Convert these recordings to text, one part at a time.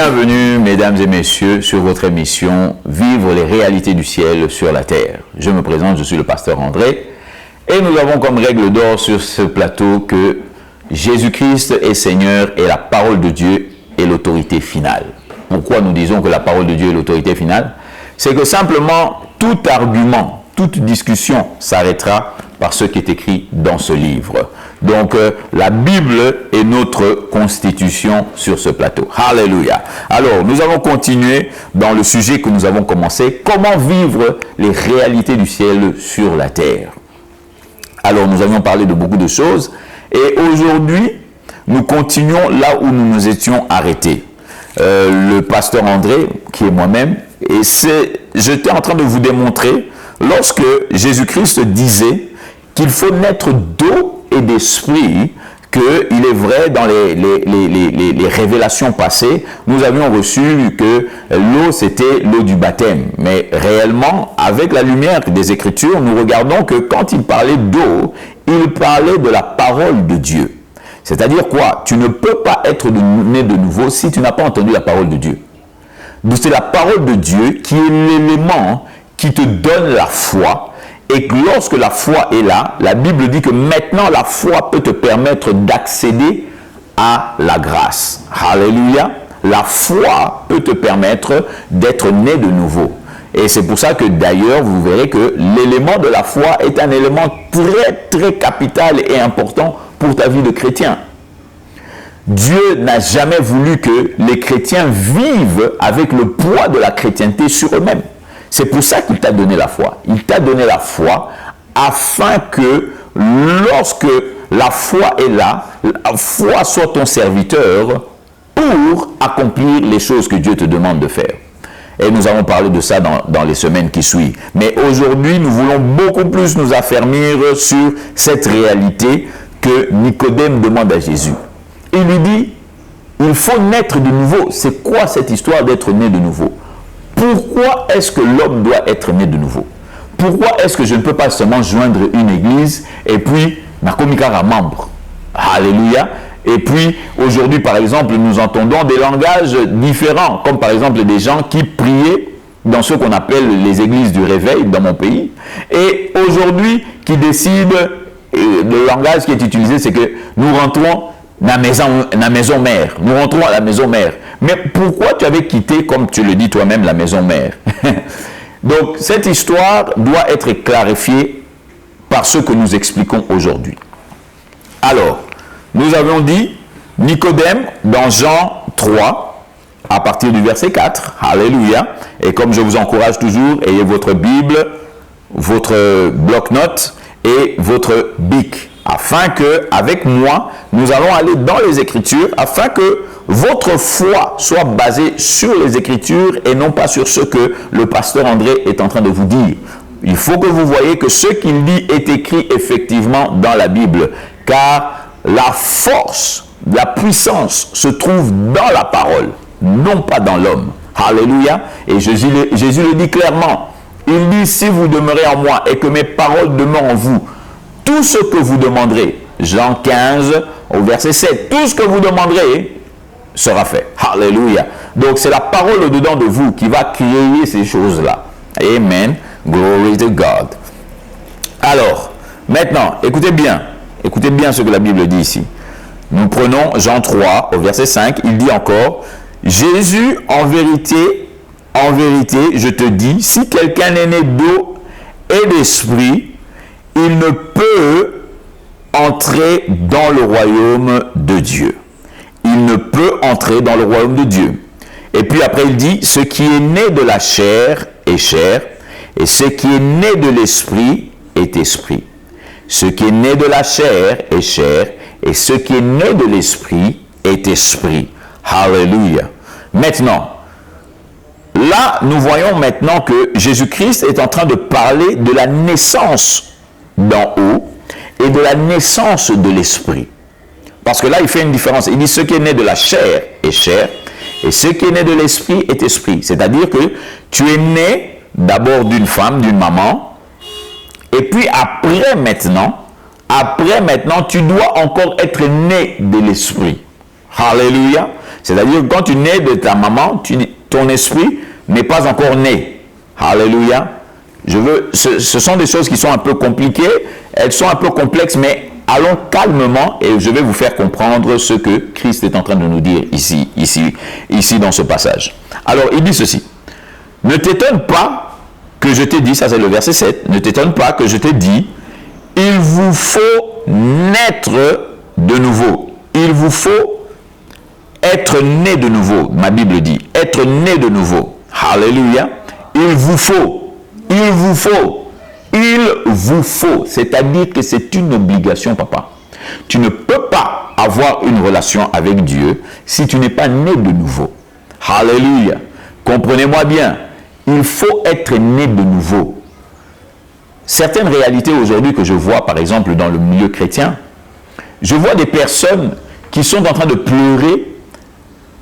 Bienvenue, mesdames et messieurs, sur votre émission « Vivre les réalités du ciel sur la terre ». Je me présente, je suis le pasteur André, et nous avons comme règle d'or sur ce plateau que Jésus-Christ est Seigneur et la parole de Dieu est l'autorité finale. Pourquoi nous disons que la parole de Dieu est l'autorité finale? C'est que simplement, tout argument, toute discussion s'arrêtera par ce qui est écrit dans ce livre. Donc, la Bible est notre constitution sur ce plateau. Alléluia. Alors, nous allons continuer dans le sujet que nous avons commencé. Comment vivre les réalités du ciel sur la terre? Alors, nous avions parlé de beaucoup de choses. Et aujourd'hui, nous continuons là où nous nous étions arrêtés. Le pasteur André, qui est moi-même, et j'étais en train de vous démontrer, lorsque Jésus-Christ disait qu'il faut naître d'eau et d'esprit, qu'il est vrai dans les révélations passées, nous avions reçu que l'eau c'était l'eau du baptême. Mais réellement, avec la lumière des Écritures, nous regardons que quand il parlait d'eau, il parlait de la parole de Dieu. C'est-à-dire quoi? Tu ne peux pas être né de nouveau si tu n'as pas entendu la parole de Dieu. Donc c'est la parole de Dieu qui est l'élément qui te donne la foi. Et que lorsque la foi est là, la Bible dit que maintenant la foi peut te permettre d'accéder à la grâce. Alléluia. La foi peut te permettre d'être né de nouveau. Et c'est pour ça que d'ailleurs, vous verrez que l'élément de la foi est un élément très capital et important pour ta vie de chrétien. Dieu n'a jamais voulu que les chrétiens vivent avec le poids de la chrétienté sur eux-mêmes. C'est pour ça qu'il t'a donné la foi. Il t'a donné la foi afin que lorsque la foi est là, la foi soit ton serviteur pour accomplir les choses que Dieu te demande de faire. Et nous allons parler de ça dans les semaines qui suivent. Mais aujourd'hui, nous voulons beaucoup plus nous affermir sur cette réalité que Nicodème demande à Jésus. Il lui dit, il faut naître de nouveau. C'est quoi cette histoire d'être né de nouveau? Pourquoi est-ce que l'homme doit être né de nouveau? Pourquoi est-ce que je ne peux pas seulement joindre une église et puis nakomikara membre? Alléluia. Et puis aujourd'hui par exemple nous entendons des langages différents, comme par exemple des gens qui priaient dans ce qu'on appelle les églises du réveil dans mon pays, et aujourd'hui qui décident, le langage qui est utilisé c'est que nous rentrons la maison mère. Nous rentrons à la maison mère. Mais pourquoi tu avais quitté, comme tu le dis toi-même, la maison mère? Donc, cette histoire doit être clarifiée par ce que nous expliquons aujourd'hui. Alors, nous avons dit, Nicodème, dans Jean 3, à partir du verset 4, Alléluia, et comme je vous encourage toujours, ayez votre Bible, votre bloc-notes et votre bic, afin que, avec moi, nous allons aller dans les Écritures, afin que votre foi soit basée sur les Écritures et non pas sur ce que le pasteur André est en train de vous dire. Il faut que vous voyez que ce qu'il dit est écrit effectivement dans la Bible, car la force, la puissance se trouve dans la parole, non pas dans l'homme. Alléluia. Et Jésus le dit clairement. Il dit, si vous demeurez en moi et que mes paroles demeurent en vous, tout ce que vous demanderez, Jean 15 au verset 7, tout ce que vous demanderez sera fait. Alléluia. Donc c'est la parole au-dedans de vous qui va créer ces choses-là. Amen. Glory to God. Alors, maintenant, écoutez bien ce que la Bible dit ici. Nous prenons Jean 3 au verset 5, il dit encore, Jésus, en vérité, je te dis, si quelqu'un est né d'eau et d'esprit, il ne peut entrer dans le royaume de Dieu. Il ne peut entrer dans le royaume de Dieu. Et puis après il dit, ce qui est né de la chair est chair, et ce qui est né de l'esprit est esprit. Ce qui est né de la chair est chair, et ce qui est né de l'esprit est esprit. Alléluia. Maintenant, là nous voyons maintenant que Jésus-Christ est en train de parler de la naissance d'en haut et de la naissance de l'esprit. Parce que là, il fait une différence. Il dit, ce qui est né de la chair est chair, et ce qui est né de l'esprit est esprit. C'est-à-dire que tu es né d'abord d'une femme, d'une maman, et puis après maintenant, tu dois encore être né de l'esprit. Alléluia. C'est-à-dire quand tu nais de ta maman, ton esprit n'est pas encore né. Alléluia. Ce sont des choses qui sont un peu compliquées, elles sont un peu complexes, mais allons calmement et je vais vous faire comprendre ce que Christ est en train de nous dire ici dans ce passage. Alors, il dit ceci. Ne t'étonne pas que je t'ai dit, ça c'est le verset 7, ne t'étonne pas que je t'ai dit, il vous faut naître de nouveau. Il vous faut être né de nouveau, ma Bible dit, être né de nouveau. Alléluia. Il vous faut, c'est-à-dire que c'est une obligation, papa. Tu ne peux pas avoir une relation avec Dieu si tu n'es pas né de nouveau. Alléluia. Comprenez-moi bien, il faut être né de nouveau. Certaines réalités aujourd'hui que je vois, par exemple, dans le milieu chrétien, je vois des personnes qui sont en train de pleurer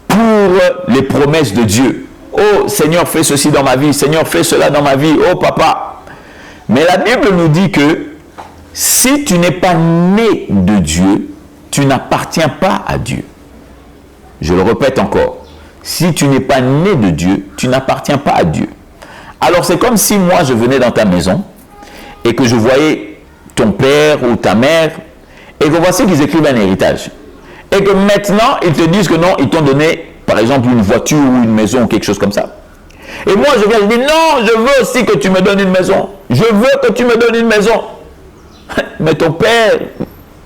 pour les promesses de Dieu. Oh Seigneur, fais ceci dans ma vie. Seigneur, fais cela dans ma vie. Oh papa. Mais la Bible nous dit que si tu n'es pas né de Dieu, tu n'appartiens pas à Dieu. Je le répète encore. Si tu n'es pas né de Dieu, tu n'appartiens pas à Dieu. Alors c'est comme si moi je venais dans ta maison et que je voyais ton père ou ta mère et que voici qu'ils écrivent un héritage. Et que maintenant ils te disent que non, ils t'ont donné par exemple une voiture ou une maison ou quelque chose comme ça. Et moi je viens et je dis non, je veux aussi que tu me donnes une maison. Je veux que tu me donnes une maison. Mais ton père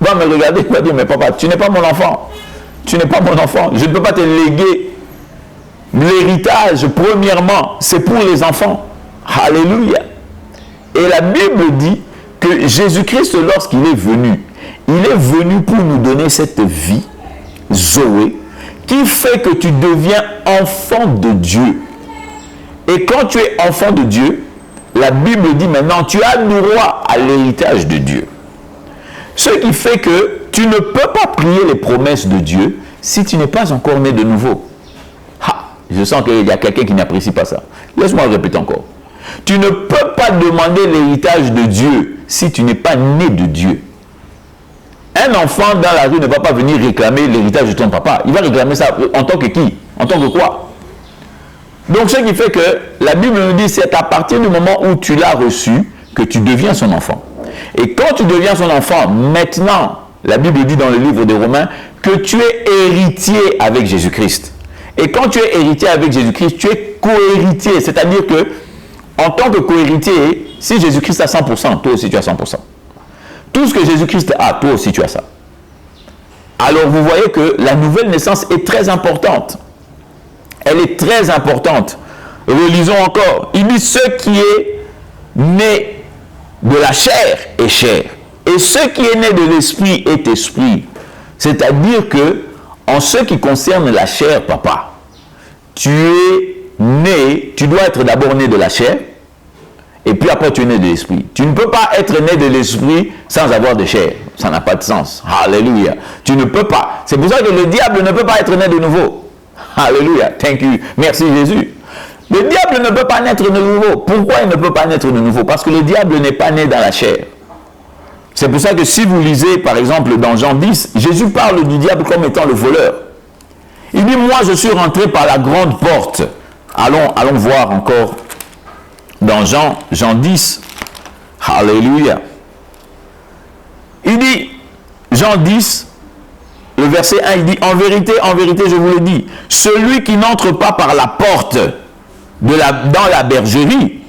va me regarder et va dire mais papa, tu n'es pas mon enfant. Tu n'es pas mon enfant. Je ne peux pas te léguer. L'héritage, premièrement, c'est pour les enfants. Alléluia. Et la Bible dit que Jésus-Christ, lorsqu'il est venu pour nous donner cette vie, Zoé, qui fait que tu deviens enfant de Dieu. Et quand tu es enfant de Dieu, la Bible dit maintenant, tu as droit à l'héritage de Dieu. Ce qui fait que tu ne peux pas prier les promesses de Dieu si tu n'es pas encore né de nouveau. Je sens qu'il y a quelqu'un qui n'apprécie pas ça. Laisse-moi le répéter encore. Tu ne peux pas demander l'héritage de Dieu si tu n'es pas né de Dieu. Un enfant dans la rue ne va pas venir réclamer l'héritage de ton papa. Il va réclamer ça en tant que qui? En tant que quoi? Donc ce qui fait que la Bible nous dit c'est à partir du moment où tu l'as reçu que tu deviens son enfant. Et quand tu deviens son enfant, maintenant, la Bible dit dans le livre des Romains que tu es héritier avec Jésus-Christ. Et quand tu es héritier avec Jésus-Christ, tu es co-héritier. C'est-à-dire que, en tant que co-héritier, si Jésus-Christ a 100%, toi aussi tu as 100%. Tout ce que Jésus-Christ a, toi aussi tu as ça. Alors vous voyez que la nouvelle naissance est très importante. Elle est très importante. Relisons encore. Il dit, ce qui est né de la chair est chair. Et ce qui est né de l'esprit est esprit. C'est-à-dire que, en ce qui concerne la chair, papa, tu es né, tu dois être d'abord né de la chair, et puis après tu es né de l'esprit. Tu ne peux pas être né de l'esprit sans avoir de chair. Ça n'a pas de sens. Alléluia. Tu ne peux pas. C'est pour ça que le diable ne peut pas être né de nouveau. Alléluia. Thank you. Merci Jésus. Le diable ne peut pas naître de nouveau. Pourquoi il ne peut pas naître de nouveau? Parce que le diable n'est pas né dans la chair. C'est pour ça que si vous lisez, par exemple, dans Jean 10, Jésus parle du diable comme étant le voleur. Il dit, moi, je suis rentré par la grande porte. Allons voir encore dans Jean 10. Alléluia. Il dit, Jean 10, le verset 1, il dit, en vérité, je vous le dis, celui qui n'entre pas par la porte dans la bergerie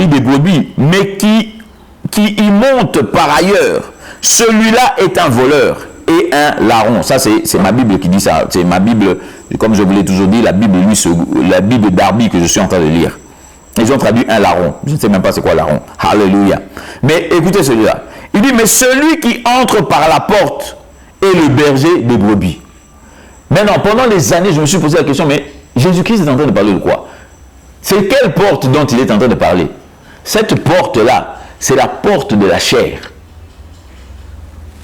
des brebis, mais qui y monte par ailleurs, celui-là est un voleur et un larron. Ça, c'est ma Bible qui dit ça. C'est ma Bible, comme je vous l'ai toujours dit, la Bible d'Arby que je suis en train de lire. Ils ont traduit un larron. Je ne sais même pas c'est quoi larron. Alléluia. Mais écoutez celui-là. Il dit, mais celui qui entre par la porte est le berger des brebis. Maintenant, pendant des années, je me suis posé la question, mais Jésus-Christ est en train de parler de quoi? C'est quelle porte dont il est en train de parler? Cette porte-là, c'est la porte de la chair.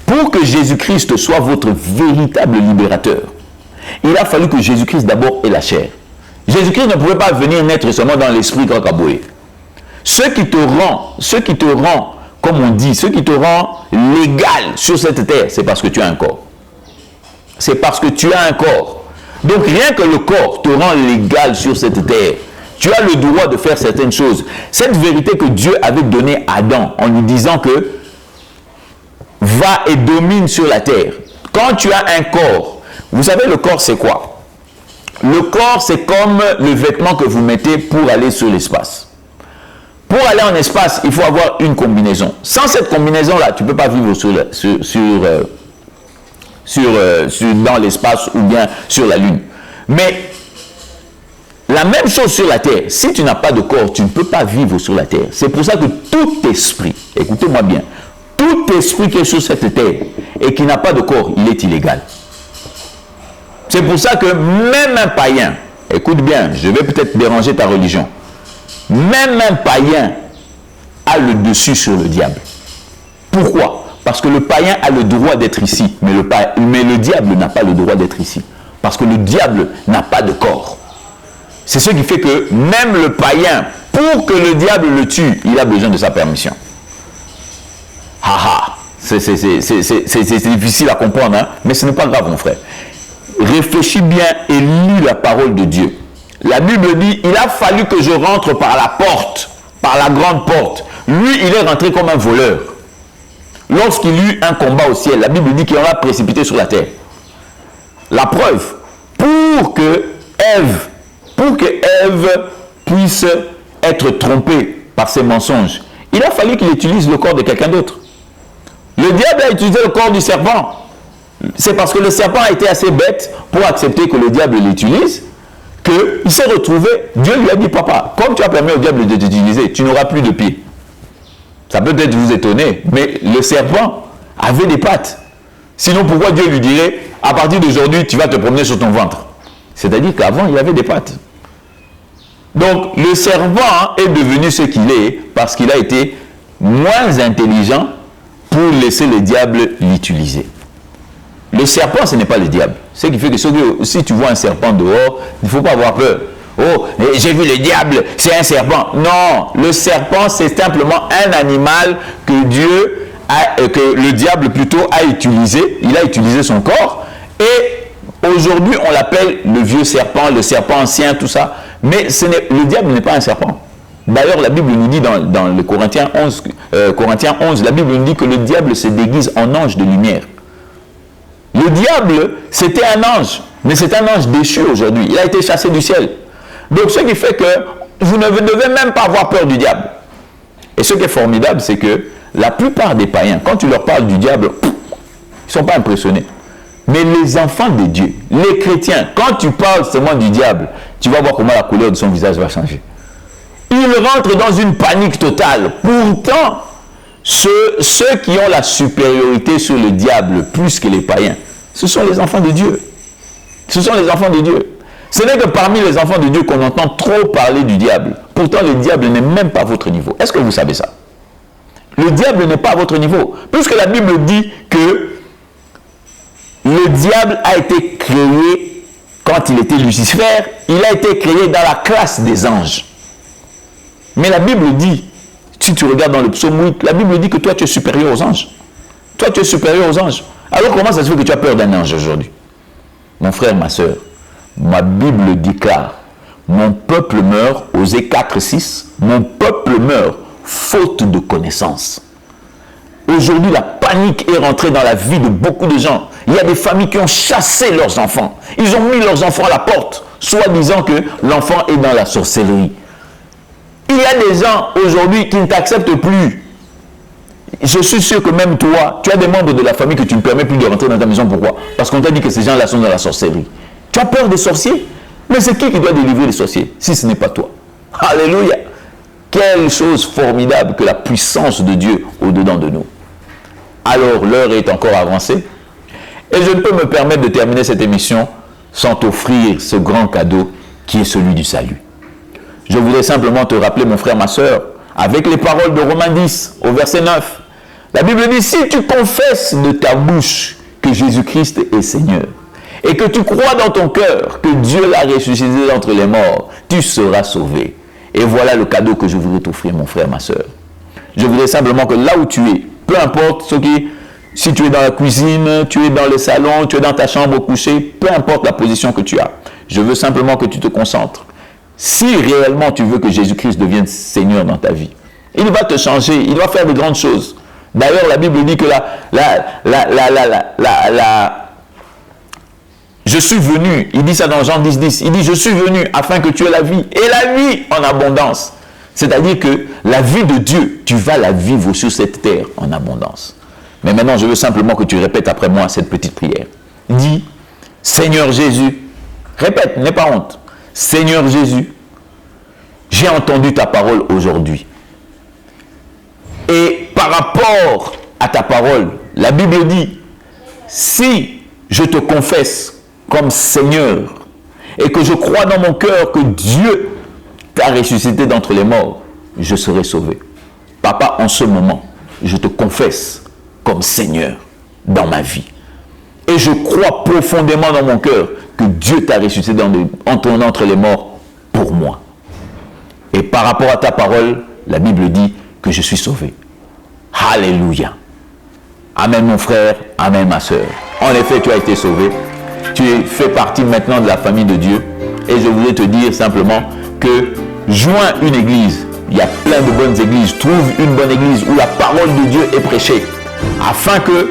Pour que Jésus-Christ soit votre véritable libérateur, il a fallu que Jésus-Christ d'abord ait la chair. Jésus-Christ ne pouvait pas venir naître seulement dans l'esprit Kakaboué. Ce qui te rend, comme on dit, ce qui te rend légal sur cette terre, c'est parce que tu as un corps. C'est parce que tu as un corps. Donc rien que le corps te rend légal sur cette terre. Tu as le droit de faire certaines choses. Cette vérité que Dieu avait donnée à Adam en lui disant que va et domine sur la terre. Quand tu as un corps, vous savez le corps c'est quoi? Le corps c'est comme le vêtement que vous mettez pour aller sur l'espace. Pour aller en espace, il faut avoir une combinaison. Sans cette combinaison-là, tu ne peux pas vivre dans l'espace ou bien sur la Lune. Mais la même chose sur la terre. Si tu n'as pas de corps, tu ne peux pas vivre sur la terre. C'est pour ça que tout esprit, écoutez-moi bien, tout esprit qui est sur cette terre et qui n'a pas de corps, il est illégal. C'est pour ça que même un païen, écoute bien, je vais peut-être déranger ta religion, même un païen a le dessus sur le diable. Pourquoi? Parce que le païen a le droit d'être ici, mais le diable n'a pas le droit d'être ici. Parce que le diable n'a pas de corps. C'est ce qui fait que même le païen, pour que le diable le tue, il a besoin de sa permission. C'est difficile à comprendre, hein? Mais ce n'est pas grave, mon frère. Réfléchis bien et lis la parole de Dieu. La Bible dit, il a fallu que je rentre par la porte, par la grande porte. Lui, il est rentré comme un voleur. Lorsqu'il eut un combat au ciel, la Bible dit qu'il en a précipité sur la terre. La preuve, pour que Ève puisse être trompée par ses mensonges, il a fallu qu'il utilise le corps de quelqu'un d'autre. Le diable a utilisé le corps du serpent. C'est parce que le serpent a été assez bête pour accepter que le diable l'utilise, qu'il s'est retrouvé, Dieu lui a dit, papa, comme tu as permis au diable de t'utiliser, tu n'auras plus de pieds. Ça peut peut-être vous étonner, mais le serpent avait des pattes. Sinon, pourquoi Dieu lui dirait, à partir d'aujourd'hui, tu vas te promener sur ton ventre? C'est-à-dire qu'avant, il avait des pattes. Donc, le serpent est devenu ce qu'il est parce qu'il a été moins intelligent pour laisser le diable l'utiliser. Le serpent, ce n'est pas le diable. Ce qui fait que si tu vois un serpent dehors, il ne faut pas avoir peur. Oh, j'ai vu le diable, c'est un serpent. Non, le serpent, c'est simplement un animal que que le diable plutôt a utilisé. Il a utilisé son corps. Et aujourd'hui, on l'appelle le vieux serpent, le serpent ancien, tout ça. Mais le diable n'est pas un serpent. D'ailleurs, la Bible nous dit dans le Corinthiens 11, la Bible nous dit que le diable se déguise en ange de lumière. Le diable, c'était un ange, mais c'est un ange déchu aujourd'hui. Il a été chassé du ciel. Donc, ce qui fait que vous ne devez même pas avoir peur du diable. Et ce qui est formidable, c'est que la plupart des païens, quand tu leur parles du diable, ils ne sont pas impressionnés. Mais les enfants de Dieu, les chrétiens, quand tu parles seulement du diable, tu vas voir comment la couleur de son visage va changer. Ils rentrent dans une panique totale. Pourtant, ceux qui ont la supériorité sur le diable plus que les païens, ce sont les enfants de Dieu. Ce sont les enfants de Dieu. Ce n'est que parmi les enfants de Dieu qu'on entend trop parler du diable. Pourtant, le diable n'est même pas à votre niveau. Est-ce que vous savez ça? Le diable n'est pas à votre niveau. Puisque la Bible dit que le diable a été créé, quand il était Lucifer, il a été créé dans la classe des anges. Mais la Bible dit, si tu regardes dans le psaume 8, la Bible dit que toi tu es supérieur aux anges. Toi tu es supérieur aux anges. Alors comment ça se fait que tu as peur d'un ange aujourd'hui? Mon frère, ma soeur, ma Bible déclare, mon peuple meurt, Osée 4:6, mon peuple meurt faute de connaissance. Aujourd'hui, la panique est rentrée dans la vie de beaucoup de gens. Il y a des familles qui ont chassé leurs enfants. Ils ont mis leurs enfants à la porte, soi-disant que l'enfant est dans la sorcellerie. Il y a des gens aujourd'hui qui ne t'acceptent plus. Je suis sûr que même toi, tu as des membres de la famille que tu ne permets plus de rentrer dans ta maison. Pourquoi? Parce qu'on t'a dit que ces gens-là sont dans la sorcellerie. Tu as peur des sorciers? Mais c'est qui doit délivrer les sorciers, si ce n'est pas toi? Alléluia! Quelle chose formidable que la puissance de Dieu au-dedans de nous. Alors, l'heure est encore avancée. Et je ne peux me permettre de terminer cette émission sans t'offrir ce grand cadeau qui est celui du salut. Je voudrais simplement te rappeler, mon frère, ma soeur, avec les paroles de Romains 10, au verset 9. La Bible dit, si tu confesses de ta bouche que Jésus-Christ est Seigneur, et que tu crois dans ton cœur que Dieu l'a ressuscité d'entre les morts, tu seras sauvé. Et voilà le cadeau que je voudrais t'offrir, mon frère, ma soeur. Je voudrais simplement que là où tu es, peu importe ce qui Si tu es dans la cuisine, tu es dans le salon, tu es dans ta chambre au coucher, peu importe la position que tu as. Je veux simplement que tu te concentres. Si réellement tu veux que Jésus-Christ devienne Seigneur dans ta vie, il va te changer, il va faire de grandes choses. D'ailleurs, la Bible dit que je suis venu, il dit ça dans Jean 10, 10, il dit je suis venu afin que tu aies la vie, et la vie en abondance. C'est-à-dire que la vie de Dieu, tu vas la vivre sur cette terre en abondance. Mais maintenant, je veux simplement que tu répètes après moi cette petite prière. Dis, Seigneur Jésus, répète, n'aie pas honte. Seigneur Jésus, j'ai entendu ta parole aujourd'hui. Et par rapport à ta parole, la Bible dit, si je te confesse comme Seigneur et que je crois dans mon cœur que Dieu t'a ressuscité d'entre les morts, je serai sauvé. Papa, en ce moment, je te confesse comme Seigneur dans ma vie. Et je crois profondément dans mon cœur que Dieu t'a ressuscité d'entre les morts pour moi. Et par rapport à ta parole, la Bible dit que je suis sauvé. Alléluia. Amen mon frère, amen ma soeur. En effet, tu as été sauvé. Tu fais partie maintenant de la famille de Dieu. Et je voulais te dire simplement que joins une église. Il y a plein de bonnes églises. Trouve une bonne église où la parole de Dieu est prêchée. Afin que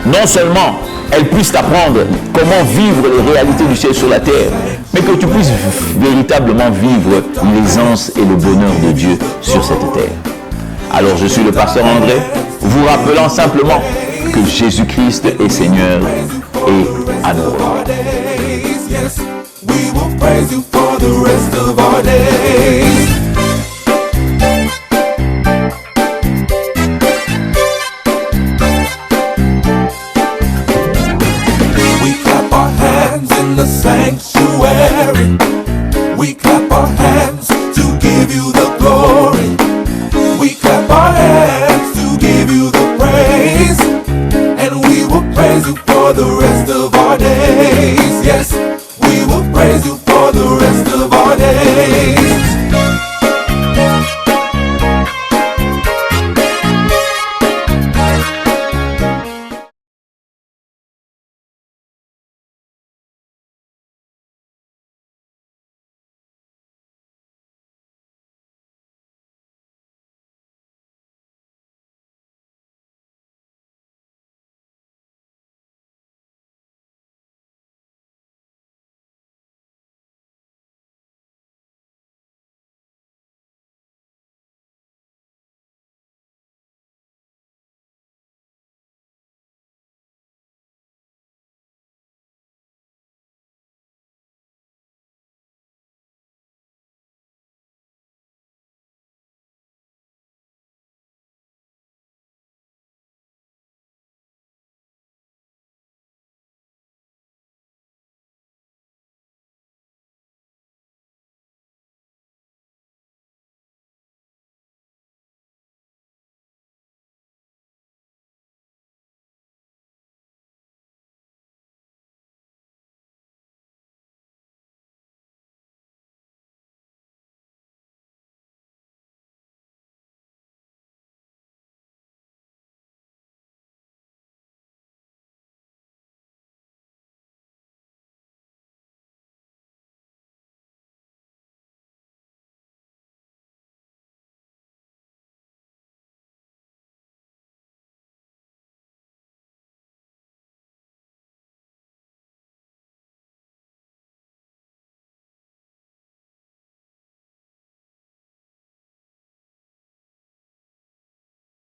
non seulement elle puisse t'apprendre comment vivre les réalités du ciel sur la terre, mais que tu puisses véritablement vivre l'aisance et le bonheur de Dieu sur cette terre. Alors je suis le pasteur André, vous rappelant simplement que Jésus-Christ est Seigneur et à nous.